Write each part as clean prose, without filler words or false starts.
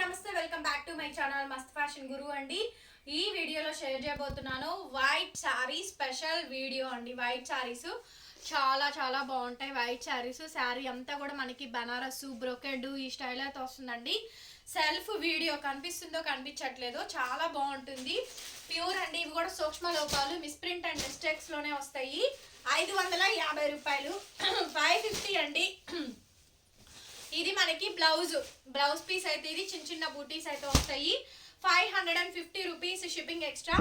నమస్తే welcome back to my channel మస్త్ fashion గురు అండి. ఈ వీడియోలో షేర్ చేయబోతున్నాను వైట్ సారీ స్పెషల్ వీడియో అండి. వైట్ సారీస్ చాలా చాలా బాగుంటాయి. వైట్ సారీస్ శారీ అంతా కూడా మనకి బనారస్ బ్రోకెడ్ ఈ స్టైల్ అయితే వస్తుందండి. సెల్ఫ్ వీడియో కనిపిస్తుందో కనిపించట్లేదో చాలా బాగుంటుంది. ప్యూర్ అండి. ఇవి కూడా సూక్ష్మ లోపాలు మిస్ప్రింట్ అండ్ మిస్టేక్స్ లోనే వస్తాయి. 550 రూపాయలు 550 అండి. ఇది మనకి బ్లౌజ్ పీస్ అయితే ఇది చిన్న చిన్న బూటీస్ అయితే వస్తాయి. 550 రూపీస్ షిప్పింగ్ ఎక్స్ట్రా.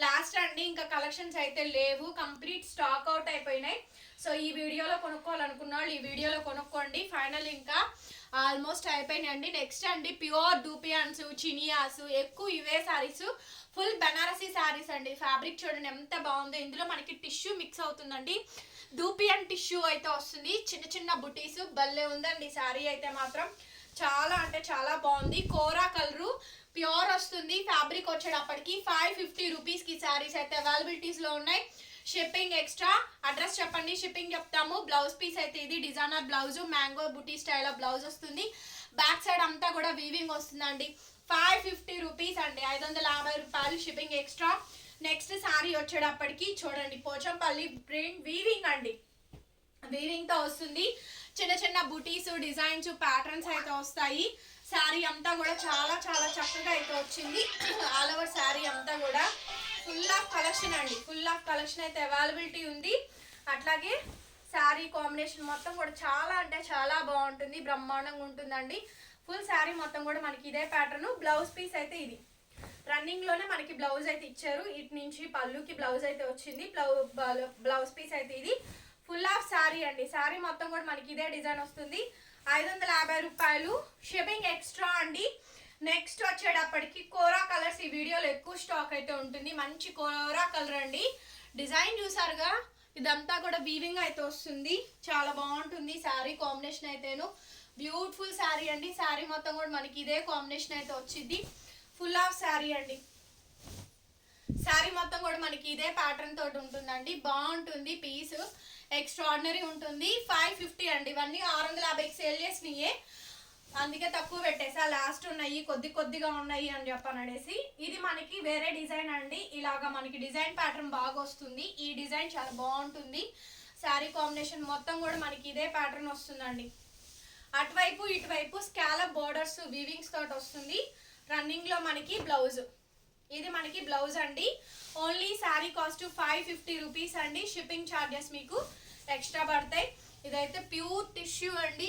లాస్ట్ అండి, ఇంకా కలెక్షన్స్ అయితే లేవు, కంప్లీట్ స్టాక్ అవుట్ అయిపోయినాయి. సో ఈ వీడియోలో కొనుక్కోవాలనుకున్న వాళ్ళు ఈ వీడియోలో కొనుక్కోండి. ఫైనల్ ఇంకా ఆల్మోస్ట్ అయిపోయినాయండి. నెక్స్ట్ అండి ప్యూర్ డూపియాన్స్ చినియాస్ ఎక్కువ ఇవే శారీస్, ఫుల్ బనారసీ శారీస్ అండి. ఫ్యాబ్రిక్ చూడండి ఎంత బాగుందో. ఇందులో మనకి టిష్యూ మిక్స్ అవుతుందండి. డూపియన్ టిష్యూ అయితే వస్తుంది. చిన్న చిన్న బుటీస్ భలే ఉందండి. శారీ అయితే మాత్రం చాలా అంటే చాలా బాగుంది. కోరా కలరు ప్యూర్ వస్తుంది. ఫ్యాబ్రిక్ వచ్చేటప్పటికి 550 రూపీస్కి శారీస్ అయితే అవైలబిలిటీస్లో ఉన్నాయి. Shipping extra. అడ్రస్ చెప్పండి, షిప్పింగ్ చెప్తాము. బ్లౌజ్ పీస్ అయితే ఇది డిజైనర్ బ్లౌజ్, మ్యాంగో బుటీ స్టైల్ బ్లౌజ్ వస్తుంది. బ్యాక్ సైడ్ అంతా కూడా వీవింగ్ వస్తుందండి. 550 రూపీస్ అండి. 550 రూపాయలు షిప్పింగ్ ఎక్స్ట్రా. నెక్స్ట్ శారీ వచ్చేటప్పటికి చూడండి పోచంపల్లి ప్రింట్ వీవింగ్ అండి. వీవింగ్ తో వస్తుంది. చిన్న చిన్న బుటీస్ డిజైన్స్ ప్యాటర్న్స్ అయితే వస్తాయి. శారీ అంతా కూడా చాలా చాలా చక్కగా అయితే వచ్చింది. ఆల్ ఓవర్ శారీ అంతా కూడా ఫుల్ ఆఫ్ కలెక్షన్ అండి. ఫుల్ ఆఫ్ కలెక్షన్ అయితే అవైలబిలిటీ ఉంది. అట్లాగే శారీ కాంబినేషన్ మొత్తం కూడా చాలా అంటే చాలా బాగుంటుంది. బ్రహ్మాండంగా ఉంటుందండి. ఫుల్ శారీ మొత్తం కూడా మనకి ఇదే ప్యాటర్న్. బ్లౌజ్ పీస్ అయితే ఇది రన్నింగ్ లోనే మనకి బ్లౌజ్ అయితే ఇచ్చారు. ఇటు నుంచి పళ్ళుకి బ్లౌజ్ అయితే వచ్చింది. బ్లౌజ్ పీస్ అయితే ఇది ఫుల్ ఆఫ్ శారీ అండి. శారీ మొత్తం కూడా మనకి ఇదే డిజైన్ వస్తుంది. 550 రూపాయలు షిప్పింగ్ ఎక్స్ట్రా అండి. నెక్స్ట్ వచ్చేటప్పటికి కోరా కలర్స్ ఈ వీడియోలో ఎక్కువ స్టాక్ అయితే ఉంటుంది. మంచి కోరా కలర్ అండి. డిజైన్ చూసారుగా, ఇదంతా కూడా వీవింగ్ అయితే వస్తుంది. చాలా బాగుంటుంది శారీ కాంబినేషన్ అయితేను. బ్యూటిఫుల్ శారీ అండి. శారీ మొత్తం కూడా మనకి ఇదే కాంబినేషన్ అయితే వచ్చింది. ఫుల్ ఆఫ్ శారీ అండి. శారీ మొత్తం కూడా మనకి ఇదే ప్యాటర్న్ తోటి ఉంటుందండి. బాగుంటుంది. పీస్ ఎక్స్ట్రాడినరీ ఉంటుంది. 550 అండి. ఇవన్నీ 650కి సేల్ చేసినాయే, అందుకే తక్కువ పెట్టేసా. లాస్ట్ ఉన్నాయి, కొద్దిగా ఉన్నాయి అని చెప్పననేసి. ఇది మనకి వేరే డిజైన్ అండి. ఇలాగా మనకి డిజైన్ ప్యాటర్న్ బాగా వస్తుంది. ఈ డిజైన్ చాలా బాగుంటుంది. శారీ కాంబినేషన్ మొత్తం కూడా మనకి ఇదే ప్యాటర్న్ వస్తుందండి. అటువైపు ఇటువైపు స్కాలప్ బోర్డర్స్ వీవింగ్స్ తోటి వస్తుంది. రన్నింగ్ లో మనకి బ్లౌజ్, ఇది మనకి బ్లౌజ్ అండి. ఓన్లీ శారీ కాస్ట్ 550 రూపీస్ అండి. షిప్పింగ్ ఛార్జెస్ మీకు ఎక్స్ట్రా పడతాయి. ఇదైతే ప్యూర్ టిష్యూ అండి.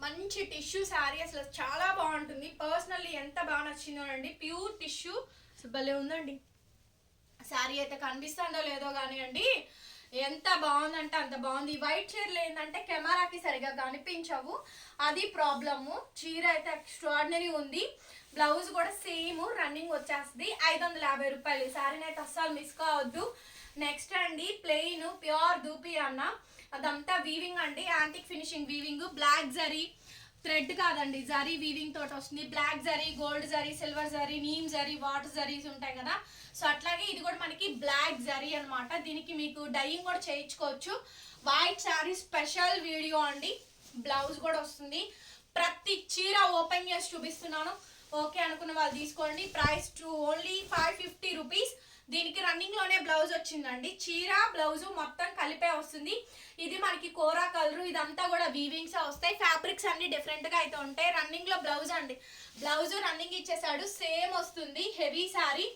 మంచి టిష్యూ శారీ, అసలు చాలా బాగుంటుంది. పర్సనల్లీ ఎంత బాగా నచ్చిందో అండి. ప్యూర్ టిష్యూ భలే ఉందండి. శారీ అయితే కనిపిస్తుందో లేదో కానీ అండి, ఎంత బాగుందంటే అంత బాగుంది. వైట్ చీరలు ఏంటంటే కెమెరాకి సరిగా కనిపించవు, అది ప్రాబ్లము. చీర అయితే ఎక్స్ట్రాడినరీ ఉంది. బ్లౌజ్ కూడా సేమ్ రన్నింగ్ వచ్చేస్తుంది. 550 రూపాయలు. శారీని అయితే అస్సలు మిస్ కావద్దు. నెక్స్ట్ అండి ప్లెయిన్ ప్యూర్ దూపి అన్న, అదంతా వీవింగ్ అండి. Antique finishing weaving. Black zari thread కాదండి, జరీ వీవింగ్ తోటి వస్తుంది. Black zari, gold zari, silver zari, neem zari, water zaris ఉంటాయి కదా. సో అట్లాగే ఇది కూడా మనకి బ్లాక్ జరీ అనమాట. దీనికి మీకు డైయింగ్ కూడా చేయించుకోవచ్చు. వైట్ శారీ స్పెషల్ వీడియో అండి. బ్లౌజ్ కూడా వస్తుంది. ప్రతి చీర ఓపెన్ చేసి చూపిస్తున్నాను. ఓకే అనుకున్న వాళ్ళు తీసుకోండి. Price only 550 rupees. దీనికి రన్నింగ్ లోనే బ్లౌజ్ వచ్చిందండి. చీర బ్లౌజ్ మొత్తం కలిపే వస్తుంది. ఇది మనకి కోరా కలర్. ఇదంతా కూడా వీవింగ్స్ వస్తాయి. ఫ్యాబ్రిక్స్ అన్ని డిఫరెంట్ గా అయితే ఉంటాయి. రన్నింగ్ లో బ్లౌజ్ అండి. బ్లౌజ్ రన్నింగ్ ఇచ్చేసాడు. సేమ్ వస్తుంది. హెవీ శారీ.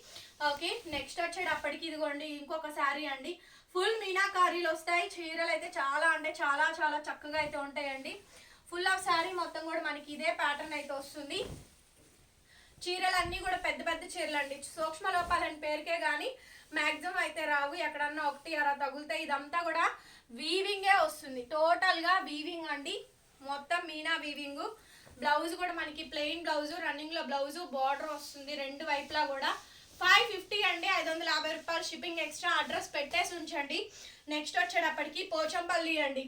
ఓకే, నెక్స్ట్ వచ్చేటప్పటికి ఇదిగోండి ఇంకొక శారీ అండి. ఫుల్ మీనాకారీలు వస్తాయి. చీరలు అయితే చాలా అంటే చాలా చాలా చక్కగా అయితే ఉంటాయండి. ఫుల్ ఆఫ్ శారీ మొత్తం కూడా మనకి ఇదే ప్యాటర్న్ అయితే వస్తుంది. చీరలు అన్నీ కూడా పెద్ద పెద్ద చీరలు అండి. సూక్ష్మ లోపాలని పేరుకే కానీ మ్యాక్సిమం అయితే రావు. ఎక్కడన్నా ఒకటి అలా తగులుతాయి. ఇదంతా కూడా వీవింగే వస్తుంది. టోటల్ గా వీవింగ్ అండి. మొత్తం మీనా వీవింగ్. బ్లౌజ్ కూడా మనకి ప్లెయిన్ బ్లౌజ్, రన్నింగ్ లో బ్లౌజ్, బార్డర్ వస్తుంది రెండు వైపులా కూడా. 550 అండి. 550 రూపాయలు షిప్పింగ్ ఎక్స్ట్రా. అడ్రస్ పెట్టేసి ఉంచండి. నెక్స్ట్ వచ్చేటప్పటికి పోచంపల్లి అండి.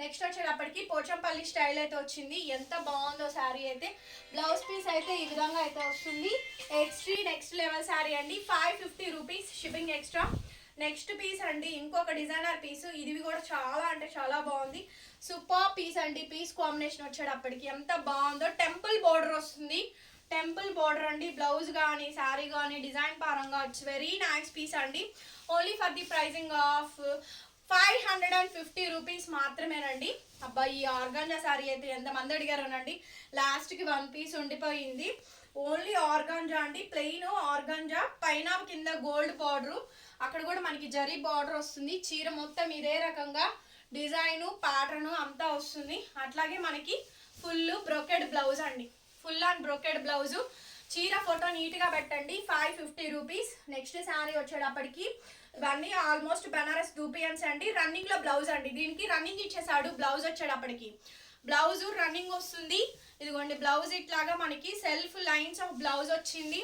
నెక్స్ట్ వచ్చేటప్పటికి పోచంపల్లి స్టైల్ అయితే వచ్చింది. ఎంత బాగుందో శారీ అయితే. బ్లౌజ్ పీస్ అయితే ఈ విధంగా అయితే వస్తుంది. నెక్స్ట్ లెవెల్ శారీ అండి. 550 rupees shipping extra. Next piece అండి ఇంకొక డిజైనర్ పీస్. ఇది కూడా చాలా అంటే చాలా బాగుంది. సూపర్ పీస్ అండి. పీస్ కాంబినేషన్ వచ్చేటప్పటికి ఎంత బాగుందో. టెంపుల్ బోర్డర్ వస్తుంది. టెంపుల్ బోర్డర్ అండి. బ్లౌజ్ కానీ శారీ కానీ డిజైన్ పరంగా ఇట్స్ వెరీ నైస్ పీస్ అండి. Only for the pricing of 550 rupees మాత్రమేనండి. అబ్బాయి ఈ ఆర్గాంజా శారీ అయితే ఎంతమంది అడిగారోనండి. లాస్ట్కి 1 పీస్ ఉండిపోయింది. ఓన్లీ ఆర్గాంజా అండి, ప్లెయిన్ ఆర్గాంజా, పైన కింద గోల్డ్ బార్డర్, అక్కడ కూడా మనకి జరీ బార్డర్ వస్తుంది. చీర మొత్తం ఇదే రకంగా డిజైను ప్యాటర్న్ అంతా వస్తుంది. అట్లాగే మనకి ఫుల్ బ్రోకెడ్ బ్లౌజ్ అండి, ఫుల్ అండ్ బ్రోకెడ్ బ్లౌజు. చీర ఫోటో నీట్గా పెట్టండి. 550 రూపీస్. నెక్స్ట్ శారీ వచ్చేటప్పటికి ఇవన్నీ ఆల్మోస్ట్ బనారస్ దూపియన్స్ అండి. రన్నింగ్లో బ్లౌజ్ అండి, దీనికి రన్నింగ్ ఇచ్చేసాడు. బ్లౌజ్ వచ్చేటప్పటికి బ్లౌజ్ రన్నింగ్ వస్తుంది. ఇదిగోండి బ్లౌజ్ ఇట్లాగా మనకి సెల్ఫ్ లైన్స్ ఆఫ్ బ్లౌజ్ వచ్చింది.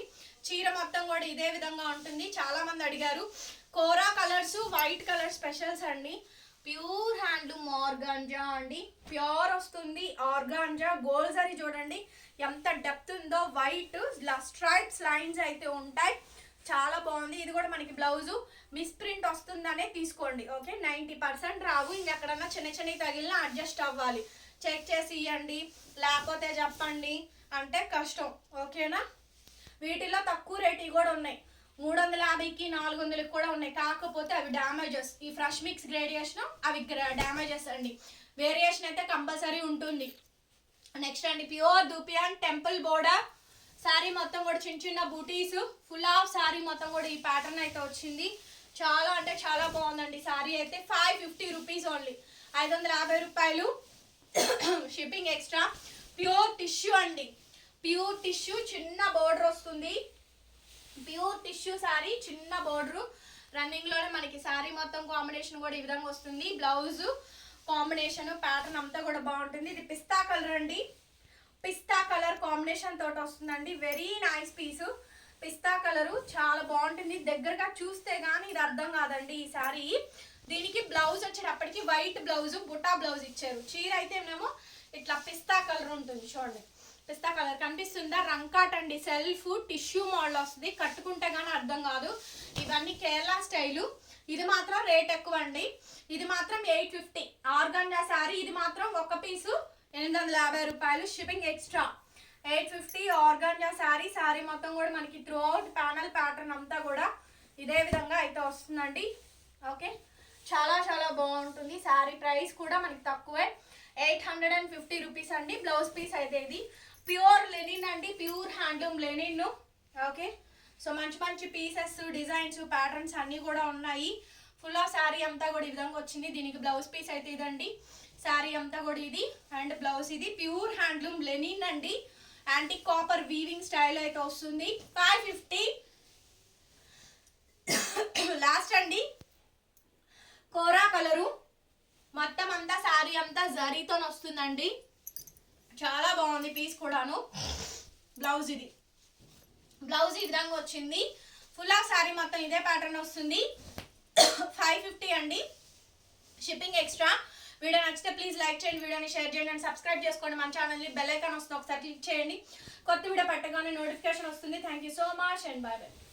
చీర మొత్తం కూడా ఇదే విధంగా ఉంటుంది. చాలా మంది అడిగారు. కోరా కలర్స్, వైట్ కలర్ స్పెషల్స్ అండి. ప్యూర్ హ్యాండ్లూమ్ ఆర్గాంజా అండి, ప్యూర్ వస్తుంది ఆర్గాంజా. గోల్డ్ జరీ చూడండి ఎంత డెప్త్ ఉందో. వైట్ స్ట్రైప్స్ లైన్స్ అయితే ఉంటాయి. చాలా బాగుంది. ఇది కూడా మనకి బ్లౌజు మిస్ ప్రింట్ వస్తుందనే తీసుకోండి. ఓకే, 90% రావు. ఇంకెక్కడన్నా చిన్న చిన్నవి తగిలినా అడ్జస్ట్ అవ్వాలి. చెక్ చేసి ఇవ్వండి, లేకపోతే చెప్పండి అంటే కష్టం. ఓకేనా. వీటిలో తక్కువ రేటు కూడా ఉన్నాయి. 350కి 400కి కూడా ఉన్నాయి. కాకపోతే అవి డ్యామేజెస్. ఈ ఫ్రెష్ మిక్స్ గ్రేడియేషన్ అవి డ్యామేజెస్ అండి. వేరియేషన్ అయితే కంపల్సరీ ఉంటుంది. నెక్స్ట్ అండి pure dupion temple border sari మొత్తం కూడా చిన్న చిన్న బూటీస్, ఫుల్ ఆఫ్ శారీ మొత్తం కూడా ఈ ప్యాటర్న్ అయితే వచ్చింది. చాలా అంటే చాలా బాగుందండి. శారీ అయితే 550 రూపీస్ ఓన్లీ, 550 రూపాయలు షిప్పింగ్ ఎక్స్ట్రా. ప్యూర్ టిష్యూ అండి, ప్యూర్ టిష్యూ, చిన్న బోర్డర్ వస్తుంది. ప్యూర్ టిష్యూ శారీ, చిన్న బోర్డరు. రన్నింగ్లోనే మనకి శారీ మొత్తం కాంబినేషన్ కూడా ఈ విధంగా వస్తుంది. బ్లౌజ్ కాంబినేషన్ ప్యాటర్న్ అంతా కూడా బాగుంటుంది. ఇది పిస్తా కలర్ అండి, పిస్తా కలర్ కాంబినేషన్ తోటి వస్తుందండి. వెరీ నైస్ పీసు. పిస్తా కలరు చాలా బాగుంటుంది. దగ్గరగా చూస్తే కానీ ఇది అర్థం కాదండి ఈ శారీ. దీనికి బ్లౌజ్ వచ్చేటప్పటికి వైట్ బ్లౌజ్, బుటా బ్లౌజ్ ఇచ్చారు. చీర అయితే మేము ఇట్లా పిస్తా కలర్ ఉంటుంది చూడండి. పిస్తా కలర్ కనిపిస్తుందా. రంకాట్ అండి, సెల్ఫ్ టిష్యూ మోడల్ వస్తుంది. కట్టుకుంటే కానీ అర్థం కాదు. ఇవన్నీ కేరళ స్టైలు. ఇది మాత్రం రేట్ ఎక్కువ అండి. ఇది మాత్రం 850 ఆర్గాంజా శారీ. ఇది మాత్రం ఒక పీసు 850 రూపాయలు shipping extra. 850 organza sari. Sari మొత్తం కూడా మనకి త్రూ అవుట్ ప్యానల్ ప్యాటర్న్ అంతా కూడా ఇదే విధంగా అయితే వస్తుందండి. ఓకే, చాలా చాలా బాగుంటుంది. శారీ ప్రైస్ కూడా మనకి తక్కువే, 850 రూపీస్ అండి. బ్లౌజ్ పీస్ అయితే ఇది ప్యూర్ లెనిన్ అండి, pure handloom Lenin. Okay, so మంచి మంచి పీసెస్, డిజైన్స్, ప్యాటర్న్స్ అన్నీ కూడా ఉన్నాయి. ఫుల్ ఆఫ్ శారీ అంతా కూడా ఈ విధంగా వచ్చింది. దీనికి బ్లౌజ్ పీస్ అయితే ఇదండి. శారీ అంతా కూడా ఇది అండ్ బ్లౌజ్ ఇది. ప్యూర్ హ్యాండ్లూమ్ లెనిన్ అండి, యాంటీ కాపర్ వీవింగ్ స్టైల్ అయితే వస్తుంది. 550 లాస్ట్ అండి. కోరా కలరు మొత్తం అంతా శారీ అంతా జరీతో వస్తుందండి. చాలా బాగుంది పీస్ కూడాను. బ్లౌజ్ ఇది, బ్లౌజ్ ఈ విధంగా వచ్చింది. ఫుల్ ఆఫ్ శారీ మొత్తం ఇదే ప్యాటర్న్ వస్తుంది. 550 అండి షిప్పింగ్ ఎక్స్ట్రా. వీడియో నచ్చితే ప్లీజ్ లైక్ చేయండి, వీడియోని షేర్ చేయండి అండ్ సబ్స్క్రైబ్ చేసుకోండి. మన ఛానల్ని బెల్ ఐకాన్ వస్తుంది, ఒకసారి క్లిక్ చేయండి. కొత్త వీడియో పెట్టగానే నోటిఫికేషన్ వస్తుంది. Thank you so much and bye bye.